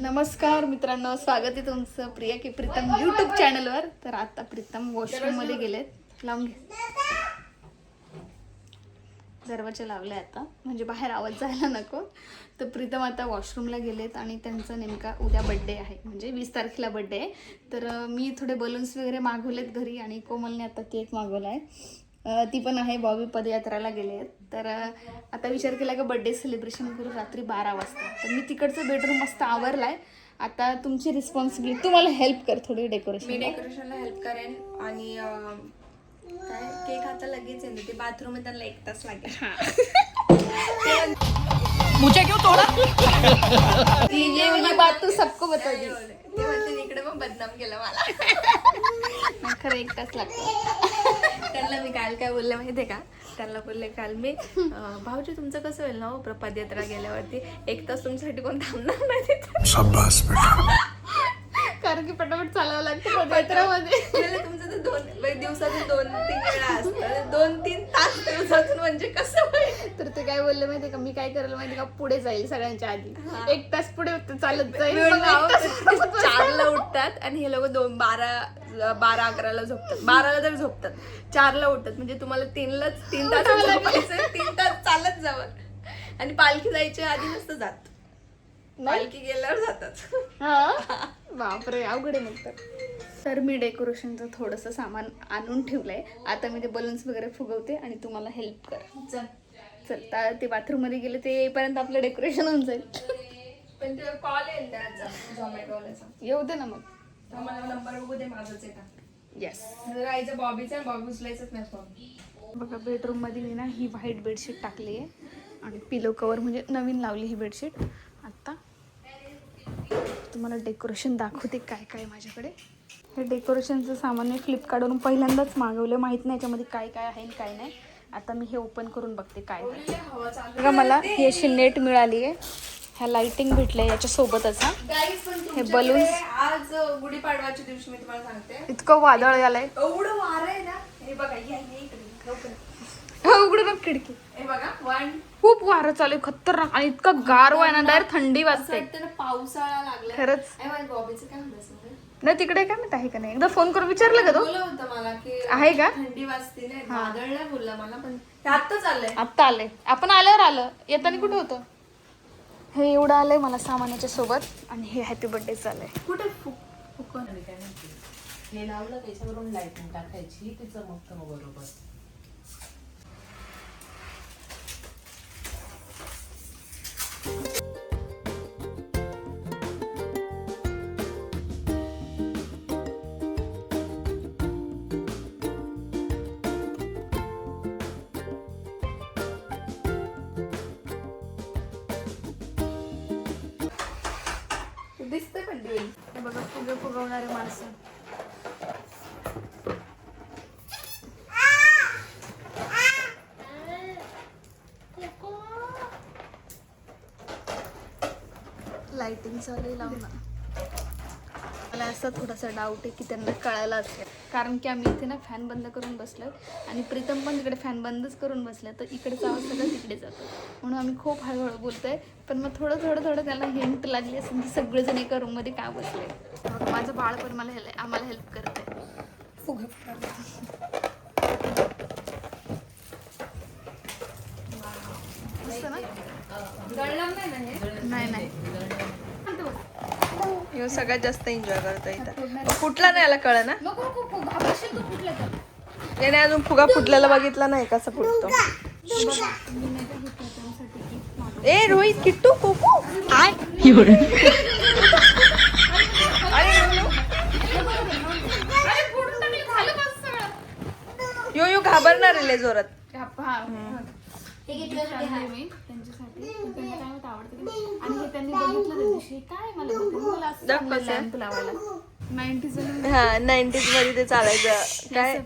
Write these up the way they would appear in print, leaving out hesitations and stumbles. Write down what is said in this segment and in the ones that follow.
नमस्कार मित्रांनो, स्वागत आहे तुमचं प्रिया की प्रीतम यूट्यूब चॅनलवर. तर आता प्रीतम वॉशरूम मध्ये गेलेत. लावून घे, दरवाजा लावलाय आता, म्हणजे बाहेर आवाज जायला नको. तर प्रीतम आता वॉशरूमला गेलेत आणि त्यांचा नेमका उद्या बड्डे आहे, म्हणजे 20 तारखेला बड्डे आहे. तर मी थोडे बलून्स वगैरे मागवलेत घरी आणि कोमलने आता केक मागवला आहे. ती पण आहे, बॉबी पदयात्राला गेले आहेत. तर आता विचार केला की बड्डे सेलिब्रेशन करू रात्री 12 वाजता. तर मी तिकडचं बेडरूम मस्त आवरला आहे. आता तुमची रिस्पॉन्सिबिलिटी, तू मला हेल्प कर थोडी डेकोरेशन. मी डेकोरेशनला हेल्प करेन आणि काय केक आता लगेच आहे ना, ते बाथरूम आहे त्यांना 1 तास लागेल. मुझे क्यों तोड़ा? ये बात तू सबको बता दी. ते म्हणते इकडे पण बदनाम केलं मला. खरं 1 तास लागतो. त्यांना मी काल काय बोलले माहितीये का, त्यांना बोलले काल मी भाऊजी तुमचं कसं होईल ना हो पदयात्रा गेल्यावरती 1 तास तुमच्यासाठी कोण थांबणार नाही तिथे. शाबास बेटा. कारण की पटापट चालावं लागतं पदयात्रामध्ये. तुमचं तर 2 दिवसातून 2-3 वेळा असतं, 2-3 तास दिवसातून म्हणजे कसं होईल. तर ते काय बोलले माहितीये का, मी काय करायला माहितीये का, पुढे जाईल सगळ्यांच्या आधी. 1 तास पुढे चालत जाईल. 4ला उठतात आणि हे लोक 12-11ला झोपतात. 12ला तर झोपतात, 4ला उठतात. म्हणजे तुम्हाला 3 तास झोपायचं, 3 तास चालत जावं. आणि पालखी जायच्या आधी नसतं जात, पालखी गेल्यावर जातात. हा बापरे, अवघड आहे मग. तर मी डेकोरेशनचं थोडंसं सामान आणून ठेवलंय. आता मी ते बलून्स वगैरे फुगवते आणि तुम्हाला हेल्प कर. चल तर ते बाथरूम मध्ये गेले, ते येईपर्यंत आपलं डेकोरेशन होऊन जाईल. पण ते कॉल येईल त्याचा झोमॅटोवाल्याचा. येऊ दे ना मग. मला नंबर बघू दे माझाच आहे का. येस, आईचा बॉबीचा, बॉबी उचलायचंच नाही फोन. बघा बेडरूम मध्ये मी ना ही व्हाईट बेडशीट टाकली आहे आणि पिलो कवर म्हणजे नवीन लावली ही बेडशीट. आता तुम्हाला डेकोरेशन दाखवते काय काय माझ्याकडे. हे डेकोरेशनचं सामान मी फ्लिपकार्टवरून पहिल्यांदाच मागवलं, माहीत नाही याच्यामध्ये काय काय आहे आणि काय नाही. आता मी हे ओपन करून बघते काय आहे. बघा मला ही अशी नेट मिळाली आहे, ह्या लाइटिंग भेटल्या याच्यासोबतच. हे बलून्स. आज गुढीपाडवाच्या दिवशी मी तुम्हाला सांगते, इतकं वादळ आलंय, एवढं वारं आहे ना. हे बघा, उघडू नका खिडकी. हे बघा 1 खूप वारं चालू आहे, खतरनाक. आणि इतकं गारवा आहे ना, डायरेक्ट थंडी वाजते पावसाळा लागला खरंच. बॉबीचं काय म्हणत नाही तिकडे काय माहित आहे का नाही, एकदा फोन करून विचारलं का तो? बोललं होतं मला की आहे का? थंडी वाजते नाही, वादळ नाही बोलला मला, पण ते आत्ताच आलंय. आत्ता आले, आपण आल्यावर आलं, येताना कुठं होतं. हे एवढं आलंय मला सामानाच्या सोबत. आणि हे हॅपी बर्थडे चाललंय. कुठे हे लावलं त्याच्यावरून लाइटिंग टाकायची, ती चमकतं बरोबर. दिसतंय पण ते. हे बघा फुगे फुगवणारे माणसं. लाइटिंग चालू लावून. मला असा थोडासा डाऊट आहे की त्यांना कळायला असेल, कारण की आम्ही इथे ना फॅन बंद करून बसलोय आणि प्रीतम पण तिकडे फॅन बंदच करून बसला. तर इकडेचा आवाज सगळं तिकडे जातो, म्हणून आम्ही खूप हळूहळू बोलतोय. पण मग थोडं त्यांना हिंट लागली असेल की सगळेजण एका रूममध्ये का बसले. माझं बाळ पण मला आम्हाला हेल्प करत आहे. नाही ह्यो सगळ्यात जास्त एन्जॉय करतो इथं. फुटला नाही, याला कळ ना. याने अजून फुगा फुटलेला बघितला नाही कसा फुटतो. ए रोहित, किट्टू, कोको आय. यो घाबरणार आहे लय जोरात. मी त्यांच्यासाठी आवडतं आणि हे त्यांनी बघितलं त्या दिवशी. काय मला लॅम्प लावायला 90s हा 90s मध्ये ते चालायचं काय.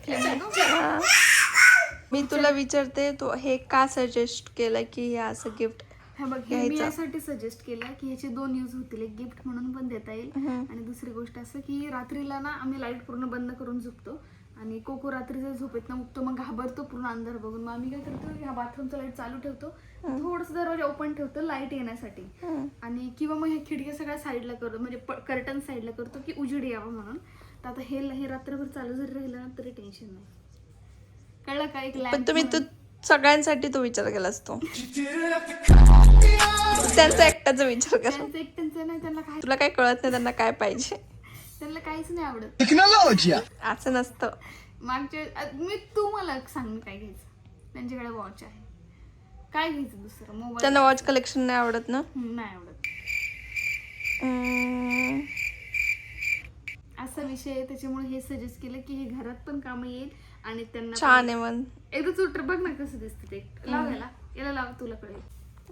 मी तुला विचारते, तू हे का सजेस्ट केलं की हे असं गिफ्ट हे बघ हे मी यासाठी सजेस्ट केलं की ह्याचे 2 यूज होतील. एक गिफ्ट म्हणून पण देता येईल आणि दुसरी गोष्ट असं की रात्रीला ना आम्ही लाईट पूर्ण बंद करून झोपतो आणि कोको रात्रीचा झोपेत ना उठतो, मग घाबरतो पूर्ण अंधार बघून. मग आम्ही काय करतो ह्या बाथरूमचा लाईट चालू ठेवतो, थोडंसं दरवाजा ओपन ठेवतो लाईट येण्यासाठी, आणि किंवा मग ह्या खिडक्या सगळ्या साईडला करतो, म्हणजे कर्टन साईडला करतो की उजेड यावं म्हणून. तर आता हे रात्रभर चालू जरी राहिलं ना तरी टेन्शन नाही. कळलं का? एक पण लॅम्प तुम्ही तू सगळ्यांसाठी तो विचार केलास तो त्यांचा एकट्याचा विचार कर. त्यांचं एकट्यांचं नाही, त्यांना काय तुला काय कळत नाही त्यांना काय पाहिजे. त्यांना काहीच नाही आवडत. असं नसतं. मी तू मला सांग मी काय घ्यायचं. त्यांच्याकडे वॉच आहे, काय घ्यायचं दुसरं? मोबाईल त्यांना वॉच कलेक्शन नाही आवडत ना. नाही आवडत. असा विषय आहे, त्याच्यामुळे हे सजेस्ट केलं की हे घरात पण कामं येईल आणि त्यांना छान आहे मन. एकदा चुटर बघ ना कसं दिसतं ते. लाव याला लाव, तुला कळेल.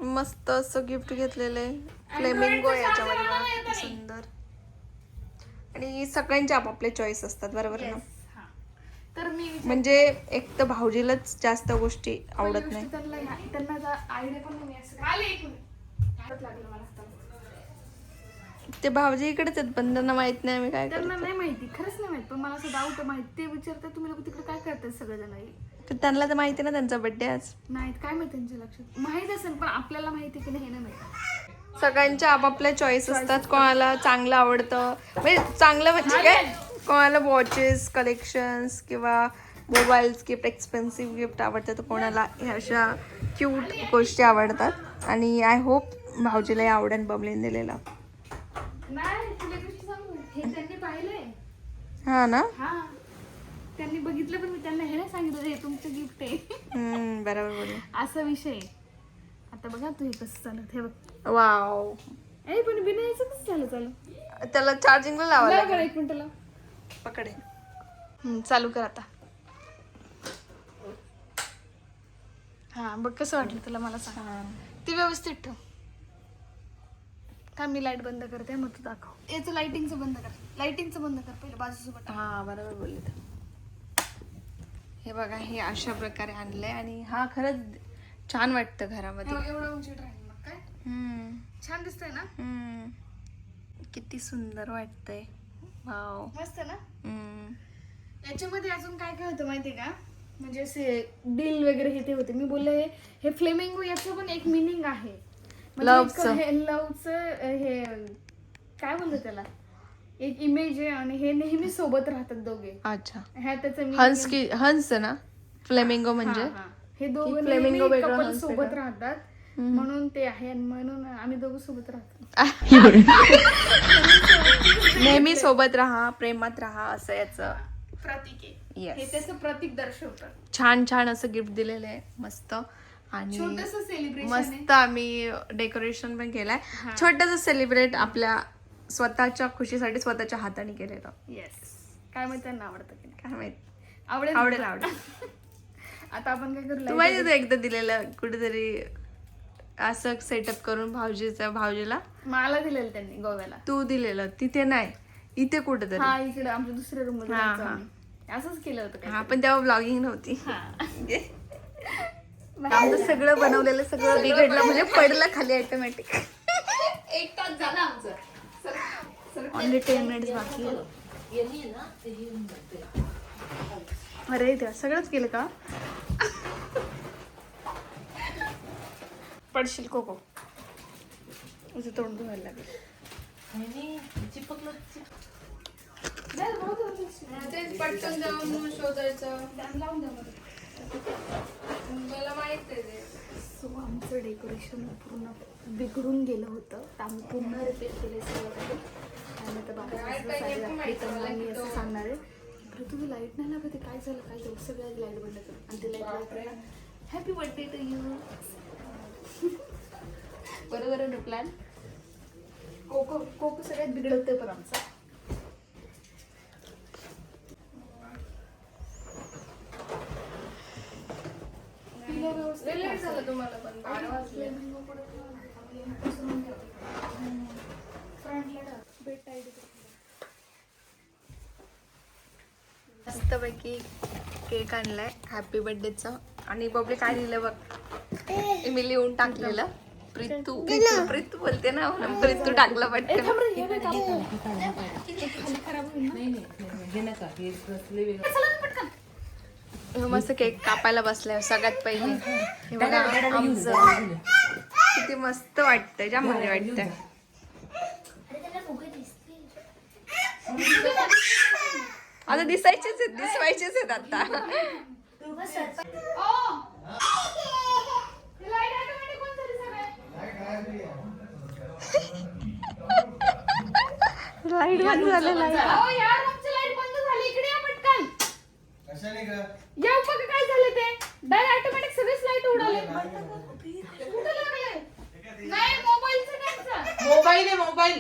मस्त असं गिफ्ट घेतलेलं आहे. फ्लेमिंगो आहे याच्यामध्ये बघा, किती सुंदर. आणि सगळ्यांचे आपापले चॉईस असतात बरोबर ना. हा. तर मी म्हणजे एक तर भाऊजीलाच जास्त गोष्टी आवडत नाही. त्यांना आयडिया पण नाही असं. आले एक मिनिट लागलं मला हाताला. ते भाऊजी इकडेच आहेत पण त्यांना माहित नाही आम्ही काय त्यांना करतो. नाही माहिती, खरंच नाही माहिती, पण मला असं डाऊट माहिती. ते विचारतात तुम्ही लोक तिकडे काय करतात सगळेजण. तर त्यांना तर माहिती ना त्यांचा बर्थडे आज. नाहीत काय माहिती, त्यांच्या लक्षात माहित असेल पण आपल्याला माहिती की नाही हे नाही माहिती. सगळ्यांच्या आपापल्या चॉईस असतात. कोणाला चांगलं आवडतं, म्हणजे चांगलं म्हणजे काय, कोणाला वॉचेस कलेक्शन्स किंवा मोबाईल्स गिफ्ट, एक्सपेन्सिव्ह गिफ्ट आवडतं, तर कोणाला ह्या अशा क्यूट गोष्टी आवडतात. आणि आय होप भाऊजीलाही आवडेल बबलीन दिलेला. नाही तुला गोष्ट सांगू, हे त्यांनी पाहिलंय. हा ना. हा त्यांनी बघितलं, पण मी त्यांना हे नाही सांगितलं हे तुमचं गिफ्ट आहे. बरोबर बोलले. असा विषय आहे. आता बघा तू हे कसं चालत, हे बघ. वाव. ए पण बिना याचं कसं चालू त्याला चार्जिंगला लावायला लाव बरं, एक मिनिट पकडे. चालू कर आता. हा बघ कसं वाटलं तुला, मला सांग. ती व्यवस्थित ठेव. का मी लाईट बंद करते मग तू दाखव. याचं लाइटिंगचं बंद कर, लाइटिंगचं बंद कर पहिलं बाजूसोबत. हा बरोबर बोलले. हे बघा हे अशा प्रकारे आणलंय आणि हा खरंच छान वाटतं घरामध्ये. एवढं उंचीत राहील मग काय. छान दिसतंय ना. किती सुंदर वाटतंय. वाव. मस्त ना. याच्यामध्ये अजून काय काय होतं माहितीये का, म्हणजे असे डील वगैरे हे ते होते. मी बोलले हे फ्लेमिंगो याचं पण एक मिनिंग आहे. लवचं हे काय बोलतो त्याला, एक इमेज आहे आणि हे नेहमी सोबत राहतात दोघे. अच्छा. ह्या त्याचं हंस की हंस ना फ्लेमिंगो म्हणजे. हे दोघं फ्लेमिंगो नेहमी वेगळं, couple हंस सोबत राहतात म्हणून ते आहे, आणि म्हणून आम्ही दोघं सोबत राहतो. नेहमी सोबत राहा, प्रेमात राहा, असं याचं प्रतीक आहे. Yes. हे त्याचं प्रतीक दर्शवतं. छान छान असं गिफ्ट दिलेलं आहे मस्त. आणि छोटंसं सेलिब्रेशन मस्त आम्ही डेकोरेशन पण केलंय. छोटंसं सेलिब्रेट आपल्या स्वतःच्या खुशीसाठी स्वतःच्या हाताने केलेलं. येस. काय माहिती त्यांना आवडतं की नाही, काय माहित. आवडेल आवडेल आवडेल. आता आपण काय करू, तू माहिती होतं एकदा दिलेलं कुठेतरी असं सेटअप करून भाऊजीला. मला दिलेलं त्यांनी गोव्याला. तू दिलेलं तिथे नाही, इथे कुठेतरी. हा इकडे आमच्या दुसऱ्या रूम मध्ये हा, जायचो आम्ही. असंच केलं होतं काय. हा पण तेव्हा ब्लॉगिंग नव्हती. आमचं सगळं बनवलेलं सगळं बिघडलं, म्हणजे पडलं खाली ऑटोमॅटिक. 1 तास झाला आमचं. ऑनली 10 मिनिट्स बाकी आहे. अरे तेव्हा सगळंच केलं का. पडशील कोको, तुझं तोंड धुवायला लागेल. पटकन जाऊन शोधायचं. लावून द्या मला. मला माहित आहे. सो आमचं डेकोरेशन पूर्ण बिघडून गेलं होतं, तर आम्ही पूर्ण रिपेअर केले सगळं काही. आणि आता बाबा मी असं सांगणार आहे, बरं तुम्ही लाईट नाही लागत, काय झालं काय झालं, सगळ्या लाईट बंद करू. आणि ते लाईट लावताना हॅपी बर्थडे टू यू. बरोबर आहे प्लॅन. कोको कोको सगळ्यात बिघडवते पण आमचा. लेट झालं तुम्हाला पण 12 वाजले. मस्तपैकी केक आणलाय हॅपी बर्थडेचा. आणि बबली काय लिहिलं बघ, मी लिहून टाकलेलं. प्रीतू बोलते ना म्हणून प्रीतू टाकला पटकन. हे नका हे कसले वेगळं. मस्त केक कापायला बसलाय सगळ्यात पहिले. हे बघा आमचं किती मस्त वाटतंय, जाम भारी वाटतंय. आता दिसायचेच आहेत आता. लाईट बंद झालं. या बघा काय झालं ते डायरेक्ट ऑटोमॅटिक सगळेच लाईट उडाले. कुठं लागले? नाही मोबाईलचं त्यांचं. मोबाईल आहे मोबाईल.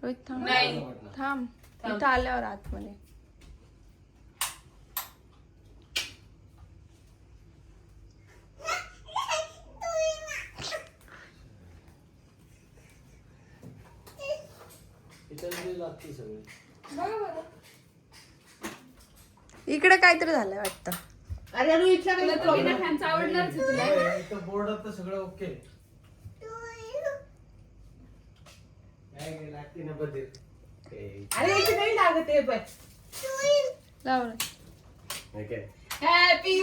रोहित थांब इथं आल्यावर आतमध्ये. इकडे काहीतरी झालंय वाटतं. अरे रोहितला काही प्रॉब्लेम. फॅनचं आवडणारच आहे तुला. इथं बोर्डात तर सगळं ओके. लागते ना बदल. अरे इथे नाही लागत आहे पण. लावलं. हॅपी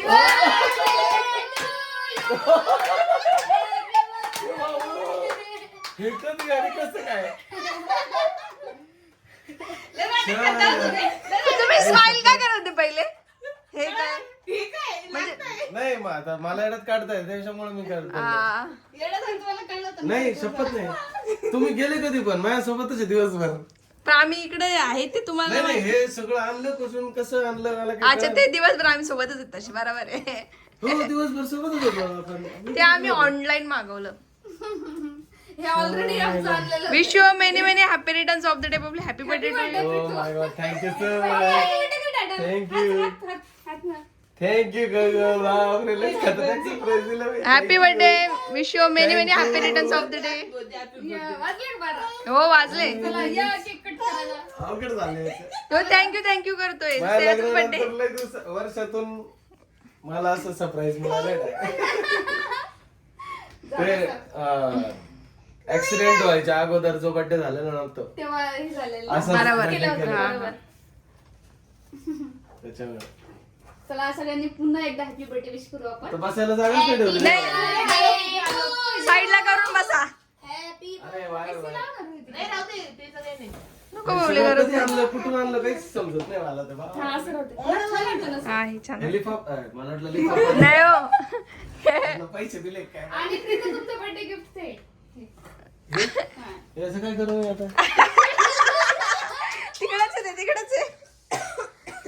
हे कधी गाडी कसं काय? तुम्ही स्माइल काय करत होते पहिले? हे काय म्हणजे नाही मग आता मला एवढ्यात काढताय त्याच्यामुळे मी करतो. आ, मला कळलं होतं. नाही शपथ नाही. तुम्ही गेले कधी पण माझ्यासोबतच आहे दिवसभर. पण आम्ही इकडे आहे ते तुम्हाला नाही नाही माहिती. हे सगळं आणलं कुठून कसं आणलं मला काय अच्छा ते दिवसभर आम्ही सोबतच आहेत तशी बरोबर आहे. कळलं. हो दिवसभर सोबतच होतो आपण. ते आम्ही ऑनलाईन मागवलं. हे ऑलरेडी आमचं आणलेलं. Wish you many many happy returns of the day Babli. Happy birthday. Oh my god thank you so much. Thank you thank you Gagan. बापरे लय खतरनाक सरप्राईज दिलं बाई. Happy birthday. Wish you many many happy returns of the day. वाजले का बारा? हो वाजले. चला या केक कट करायला. अवघड झालंय. हो थँक्यू करतोय. माझ्या बर्थडे. लग्नानंतर लय वर्षातून मला असं सरप्राईज मिळालं. ते ऍक्सिडेंट व्हायच्या अगोदर जो बर्थडे झालेला नव्हतो तेव्हा हे झालेलं. असं बरोबर. birthday केलं होतं, केलं. बरोबर. त्याच्यामुळे चला सगळ्यांनी पुन्हा एकदा हॅपी बर्थडे विश करू आपण. तर बसायला जागाच नाही ठेवली. साईडला करून बसा. अरे वा वा. नाही राहू दे ते सगळे नाही. नको बोलले सगळं गरज कधी आणलं कुठून आणलं काहीच समजत नाही मला ते बा. हा असं होतं. छान वाटतं ना. हा हे छान. मला वाटलं लिफाफा. नाही हो. पैसे दिले काय आणि प्रीती तुमचं बर्थडे गिफ्ट आहे. हे असं काय करू मी आता? तिकडच आहे.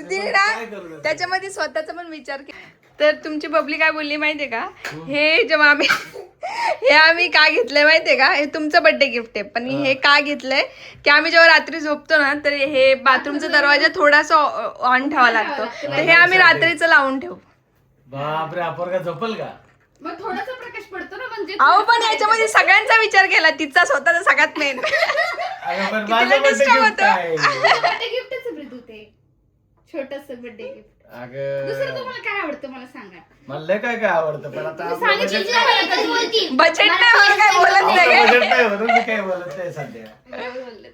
तिने काय करू ना आता? त्याच्यामध्ये स्वतःचा पण विचार केला. तर तुमची बबली काय बोलली माहितीये का? हे जेव्हा आम्ही का घेतलंय माहितीये का? हे तुमचं बर्थडे गिफ्ट आहे. पण हे का घेतलंय की आम्ही जेव्हा रात्री झोपतो ना तर हे बाथरूमचा दरवाजा थोडासा ऑन ठेवा लागतो. तर हे आम्ही रात्रीचं लावून ठेवू. बापरे अपोरगा झोपल का? मग थोडासा प्रकाश पडतो ना म्हणजे. अहो पण याच्यामध्ये सगळ्यांचा विचार केला. तिचा स्वतःचा सगळ्यात मेन. अगं पण कितीला माझं birthday disturb gift होतं? आहे. बर्थडे गिफ्टच आहे प्रीती ते. छोटंसं बर्थडे गिफ्ट. दुसरं अगं तुम्हाला काय आवडतं मला सांगा. मला लय काय काय आवडतं पण आता आपलं सांगितलं budget की मला कधी बोलती. बजेट नाही म्हणून काय बोलत नाही. आपलं budget नाही म्हणून मी काही बोलत नाही सध्या.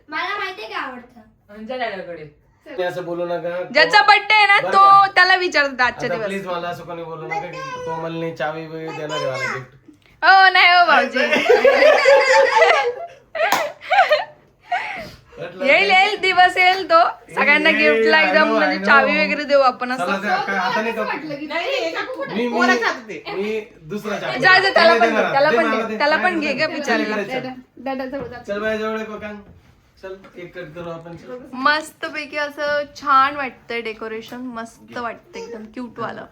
मला माहितीये काय आवडतं. अंजल दादाकडे. तुम्ही असं बोलू नका. ज्याचा बर्थडे आहे ना बरं तो का? त्याला विचारतात आजच्या आता दिवस. प्लीज मला असं कोणी बोलू नका की कोमलने चावी बिवी देणार आहे मला गिफ्ट. हो नाही हो भाऊजी. येईल दिवस येईल तो सगळ्यांना गिफ्टला एकदम म्हणजे चावी वगैरे देऊ आपण असं. हाताने मी दुसरा चावी जा जा, त्याला पण देणार. त्याला दे पण मला दे, दे. त्याला पण नाही, घे ग चल बिचारीला. इकडे चल. दादा जवळ जा. चल माझ्या जवळ कोकण. चल केक कट करू आपण. चल. मस्त पैकी असं छान वाटतंय डेकोरेशन. मस्त वाटतं एकदम क्यूट वालं.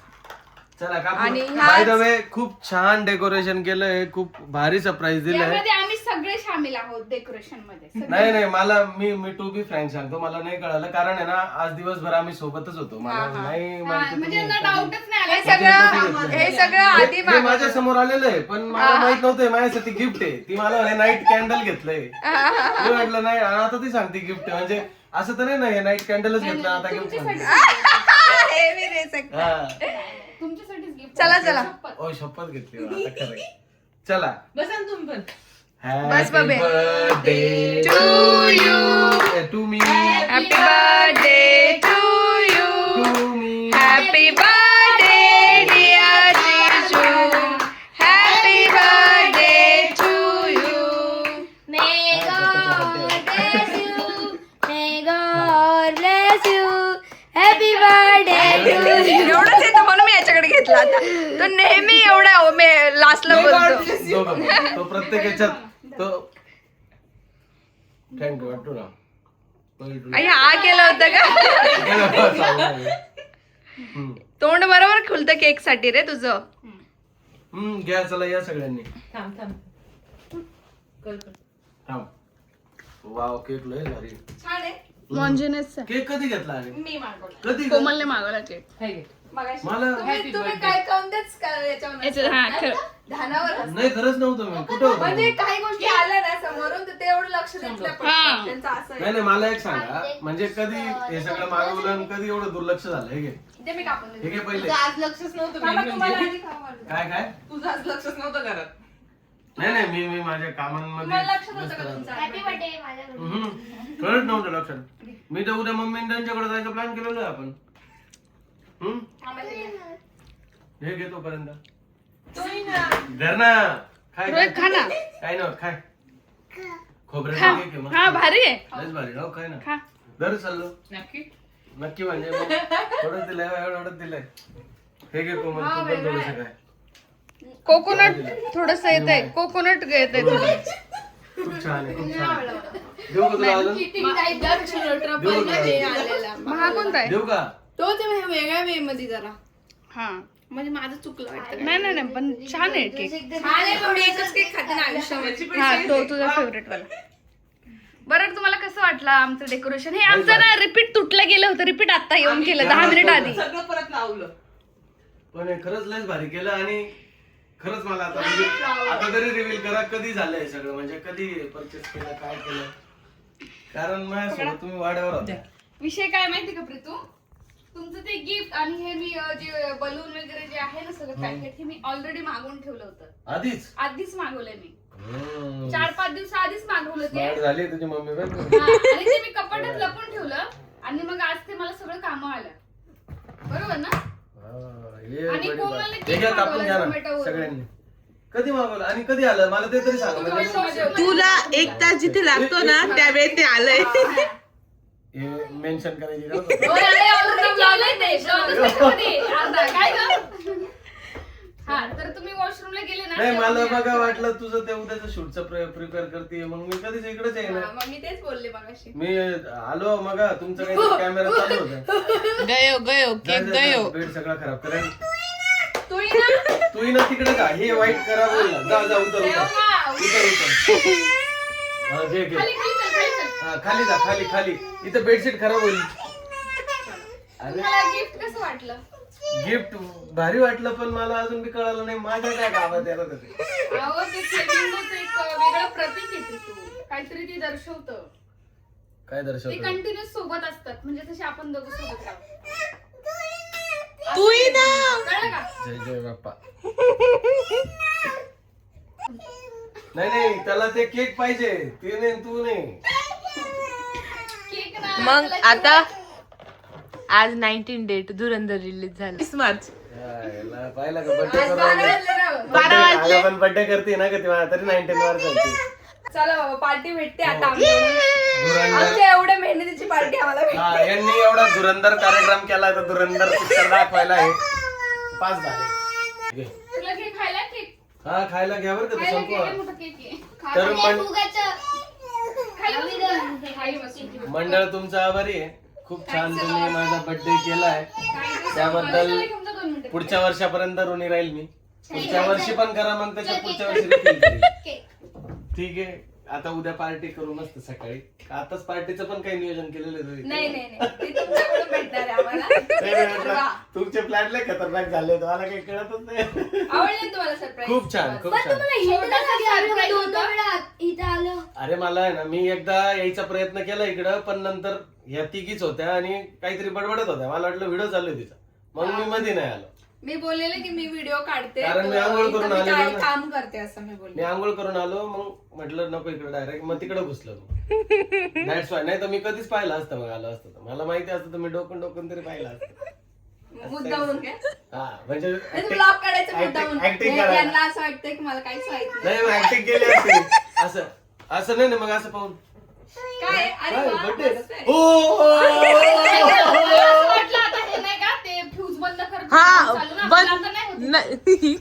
चला का आणि बाय द वे खूप छान डेकोरेशन केलंय. खूप भारी सरप्राईज दिलंय. यामध्ये आम्ही सगळे सामील आहोत डेकोरेशन मध्ये. नाही नाही मला मी टू बी फ्रँक सांगतो मला नाही कळालं कारण आहे ना आज दिवसभर आम्ही सोबतच होतो. मला नाही माहिती म्हणजे तुम्ही ना डाऊटच नाही हे आला. सगळं आधी हे माझ्या समोर आलेलं आहे पण मला माहित नव्हतं माझ्यासाठी गिफ्ट आहे. ती मला म्हणे नाईट कॅन्डल घेतलंय. मी म्हटलं नाही आता ती सांगते गिफ्ट आहे म्हणजे असं तर नाही ना हे नाईट कॅन्डलच घेतलं आता गिफ्ट. तुमच्यासाठीच गिफ्ट चला चला ओ शपथ घेतली बा, आता खरं आहे. चला बसा ना तुम्ही पण. बस बाबे. Birthday to you to me happy birthday to you to me happy birthday dear जिजू happy birthday to you May God bless you. May God bless you. Happy birthday to you. एवढंच येतं म्हणून मी याच्याकडे घेतला आता तो नेहमी एवढा लास्टला बोलतो दोघं तो प्रत्येक याच्यात तो थँक्यू वाटतो ना आई हा केलं होतं का तोंड बरोबर खुलतं केक साठी रे तुझं घ्या चला या सगळ्यांनी थांब थांब. कर कर. थांब वाव केक लय भारी छान आहे मॉन्जिनेस केक कधी घेतला आणि मी मागवलं कधी ग? कोमलने मागवला केक. हाय घे. मगाशी मला तुम्ही काय काऊन तेच याच्यात हा खेळ. धानावर नाही खरंच नव्हतं मी कुठं होतो म्हणजे काही गोष्टी आल्या ना समोरून तर ते एवढं लक्ष देत नाही पण हा. त्यांचं असं आहे. नाही नाही मला एक सांगा म्हणजे कधी हे सगळं मागवलं आणि कधी एवढं दुर्लक्ष झालं हे घे ते मी कापून हे देते. घे पहिले तुझं आज लक्षच नव्हतं थांबा, main तुम्हाला म्हणजे. आधी खाऊ घालते. काय काय तुझं आज लक्षच नव्हतं घरात. नाही नाही मी माझ्या कामांमध्ये तुम्हाला लक्षात होतं व्यस्त का राहतो. तुमचं? हॅपी बर्थडे माझ्याकडे. खरंच नव्हतं लक्षात मी तर उद्या मम्मी त्यांच्याकडे जायचं प्लॅन केलेलं आहे आपण आम्हाला द्या. हे घे तोपर्यंत तुम्ही ना. धर ना खाय रोहित खा ना. काय नव्हतं खाय खोबऱ्याचा केक आहे मस्त. हा भारी आहे. लयच भारी ना खाय ना खा. दर चाललो नक्की. नक्की म्हणजे मग थोडं दिलंय एवढं दिलंय हे घे कोमल तू पण थोडंसं काय कोकोनट थोडस येत आहे कोकोनट येत आहे थोडं खूप छान आहे खूप छान आहे. देऊ का तुला अजून देऊ का? हा कोणता आहे देऊ का तो ते वेगळ्या वे मध्ये जरा हा म्हणजे माझं चुकलं वाटतं नाही नाही नाही पण छान आहे केक. छान आहे पण मी एकच केक खाते ना आयुष्यामध्ये हा तो तुझा फेवरेट वाला. बरं तुम्हाला कसं वाटलं आमचं डेकोरेशन हे आमचं ना रिपीट तुटलं गेलं होतं रिपीट आता येऊन केलं 10 मिनिट आधी. सगळं परत लावलं. पण हे खरंच लयच भारी केलं आणि खरंच मला आता म्हणजे आता तरी रिव्हील करा कधी झालंय हे सगळं म्हणजे कधी परचेस केलं काय केलं कारण माझ्यासोबत तुम्ही वाड्यावर होता विषय काय माहिती का प्रीतू तुमचं ते गिफ्ट आणि हे मी जे बलून वगैरे जे आहे ना सगळं पॅकेट हे मी ऑलरेडी मागवून ठेवलं होतं आधीच मागवलंय मी 4-5 दिवस आधीच मागवलं ते स्मार्ट झाली तुझी मम्मी पण हा, आणि ते मी कपाटात लपून ठेवलं आणि मग आज ते मला सगळं कामं आलं बरोबर ना. आणि कोमलने हे घ्या कापून घ्या ना टोमॅटोवर. सगळ्यांनी कधी मागवलं आणि कधी आलं मला ते तरी सांगा म्हणजे तुला 1 तास जिथे लागतो ना त्यावेळी ते आलंय. हे मेन्शन करायची गरज होती. होय, अरे, already लावलंय ते. लावलंच त्याच्यामध्ये. अर्धा. काय गं? हा तर तुम्ही वॉशरूमला गेले ना नाही तेव्हा मला मी बघा वाटलं तुझं ते उद्याचं शूटचं प्रिपेअर करते मग मी कधीच इकडेच आहे ना मग मी तेच बोलले मगाशी मी आलो मग तुमचा काही कॅमेरा चालू होता गयो गयो केक गयो. बेड सगळा खराब करेल तू ये ना तू ना तिकडे जा हे वाईट करा बोल ना जा उतर उतर हा, घे घे खाली खाली चल, खाली चल. हा खाली जा खाली इथं बेडशीट खराब होईल अरे तुम्हाला गिफ्ट कसं वाटलं गिफ्ट भारी वाटलं पण मला अजून बी कळालं नाही माझ्या काय गावात यायला ते अहो ते सेविंगचं एक वेगळं प्रतीक आहे तू काहीतरी ते दर्शवतं काय ते दर्शवतो कंटिन्यूस सोबत असतात म्हणजे तसे आपण दोघं सोबत राहू तू ये ना. कळलं का जय जय बाप्पा नाही त्याला ते केक पाहिजे ते नाही तू नाही केक ना मग त्याला आता आज 19 डेट धुरंधर रिलीज झाली. स्मार्ट. याला पाहिलं का बर्थडे आज 12 वाजले ना. 12 वाजले. पण बर्थडे करते ना का ती मला तरी 19 वर करते चला बाबा पार्टी भेटते हो. आता आमच्या आमच्या एवढ्या मेहनतीची पार्टी आम्हाला भेटते. हा, यांनी एवढा धुरंधर कार्यक्रम केला तर धुरंधर पिक्चर दाखवायला आहे 5 झाले घे. तुला केक खायला केक हा खायला घ्या बरं का खायला ते केक आहे, संपवा मोठा केक आहे तर खायला बस. खाली बस. मंडळ तुमचं आभारी आहे खूप छान तुम्ही माझा बर्थडे केलाय त्याबद्दल चला, तुमचं 2 मिनिटं. पुढच्या वर्षापर्यंत ऋणी राहील मी पुढच्या वर्षी पण करा मग त्याच्या पुढच्या वर्षी देखील करेल. ठीक आहे आता उद्या पार्टी करू मस्त सकाळी आताच पार्टीचं पण काही नियोजन केलेलं आहे नाही ते तुमच्याकडून भेटणार आहे आम्हाला नाही, नाही, म्हटलं, तुमचे प्लॅन लय खतरनाक झाले मला काही कळतच नाही आवडले तुम्हाला सरप्राईज खूप छान खूप छान अरे मला आहे ना मी एकदा यायचा प्रयत्न केला इकडं पण नंतर ह्या तिघीच होत्या आणि काहीतरी बडबडत होत्या मला वाटलं व्हिडिओ चालू आहे तिचा मग मी मध्ये नाही आलो मी बोललेले की मी व्हिडिओ काढते कारण मी आंघोळ करून इथं मी आलेलो काय ना. काम करते असं मी बोलले. मी आंघोळ करून आलो मग म्हटलं नको इकडे डायरेक्ट मग तिकडे घुसलो दॅट्स वाय. नाही तर मी कधीच पाहिलं असतं मग आलो असतं तर. मला माहिती असतं तर मी डोकून तरी पाहिलं असतं. मुद्दा म्हणून काय हा म्हणजे ब्लॉग काढायचं मुद्दा म्हणून ऍक्टिंग करायला यांना असं वाटतंय की मला काहीच माहित नाही. नाही मग ऍक्टिंग केली असते असं नाही ना मग असं पाहून काय अरे वा, बर्थडे मस्त आहे. असं वाटलं आता हे नाही का ते फ्यूज बंद करत हा चालू ना, बंद आपल्याला नाही होत. नाही.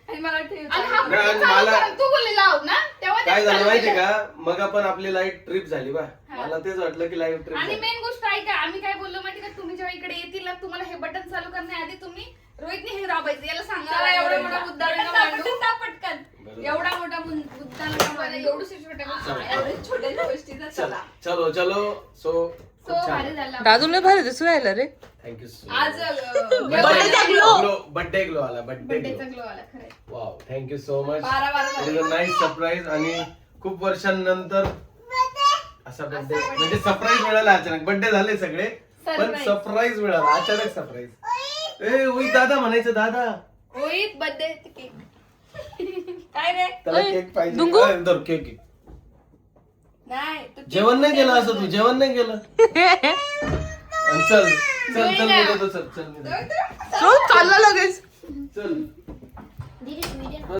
आणि मला वाटतं आणि हा नाही, आणि चालू मला- करून तू बोलली लाव ना तेव्हा ते काय झालं चालू माहितीये केलं. का मग आपण आपली लाईट ट्रिप झाली बा मला तेच वाटलं की लाईव्ह ट्रिप आणि झाली. मेन गोष्ट ऐका आम्ही काय बोललो माहिती का तुम्ही जेव्हा इकडे येतील ना तुम्हाला हे बटन चालू करण्याआधी तुम्ही रोहितने हे दाबायचं याला चला, एवढा मोठा मुद्दा नका मांडू. पटकन बरोबर. एवढा मोठा मुद्दा नका मला मांडू. एवढं छोट्या गोष्टी एवढ्या छोट्या गोष्टीचा चला चलो सो सो भारी झाला दादूला भारी दिसू राहिला रे. थँक्यू सो आज बर्थडेचा glow. बर्थडे ग्लो आला बर्थडे बड्डेचा ग्लो ग्लो आला खरंय. Wow thank you so much 12 it is a nice surprise आणि खूप वर्षांनंतर असा बर्थडे म्हणजे सरप्राईज मिळाला अचानक बर्थडे झाले सगळे पण Surprise. सरप्राईज मिळाला अचानक सरप्राईज ए उई दादा म्हणायचं दादा होईत बर्थडे केक काय रे त्याला ओय, केक पाहिजे डुंगू? अरे, धर केक नाही तू cake जेवण नाही केलं कुठे असं तू बनवलं? जेवण नाही केलं आणि चल चल चल मी देतो चल चल मी देतो. तो चालला लगेच. चल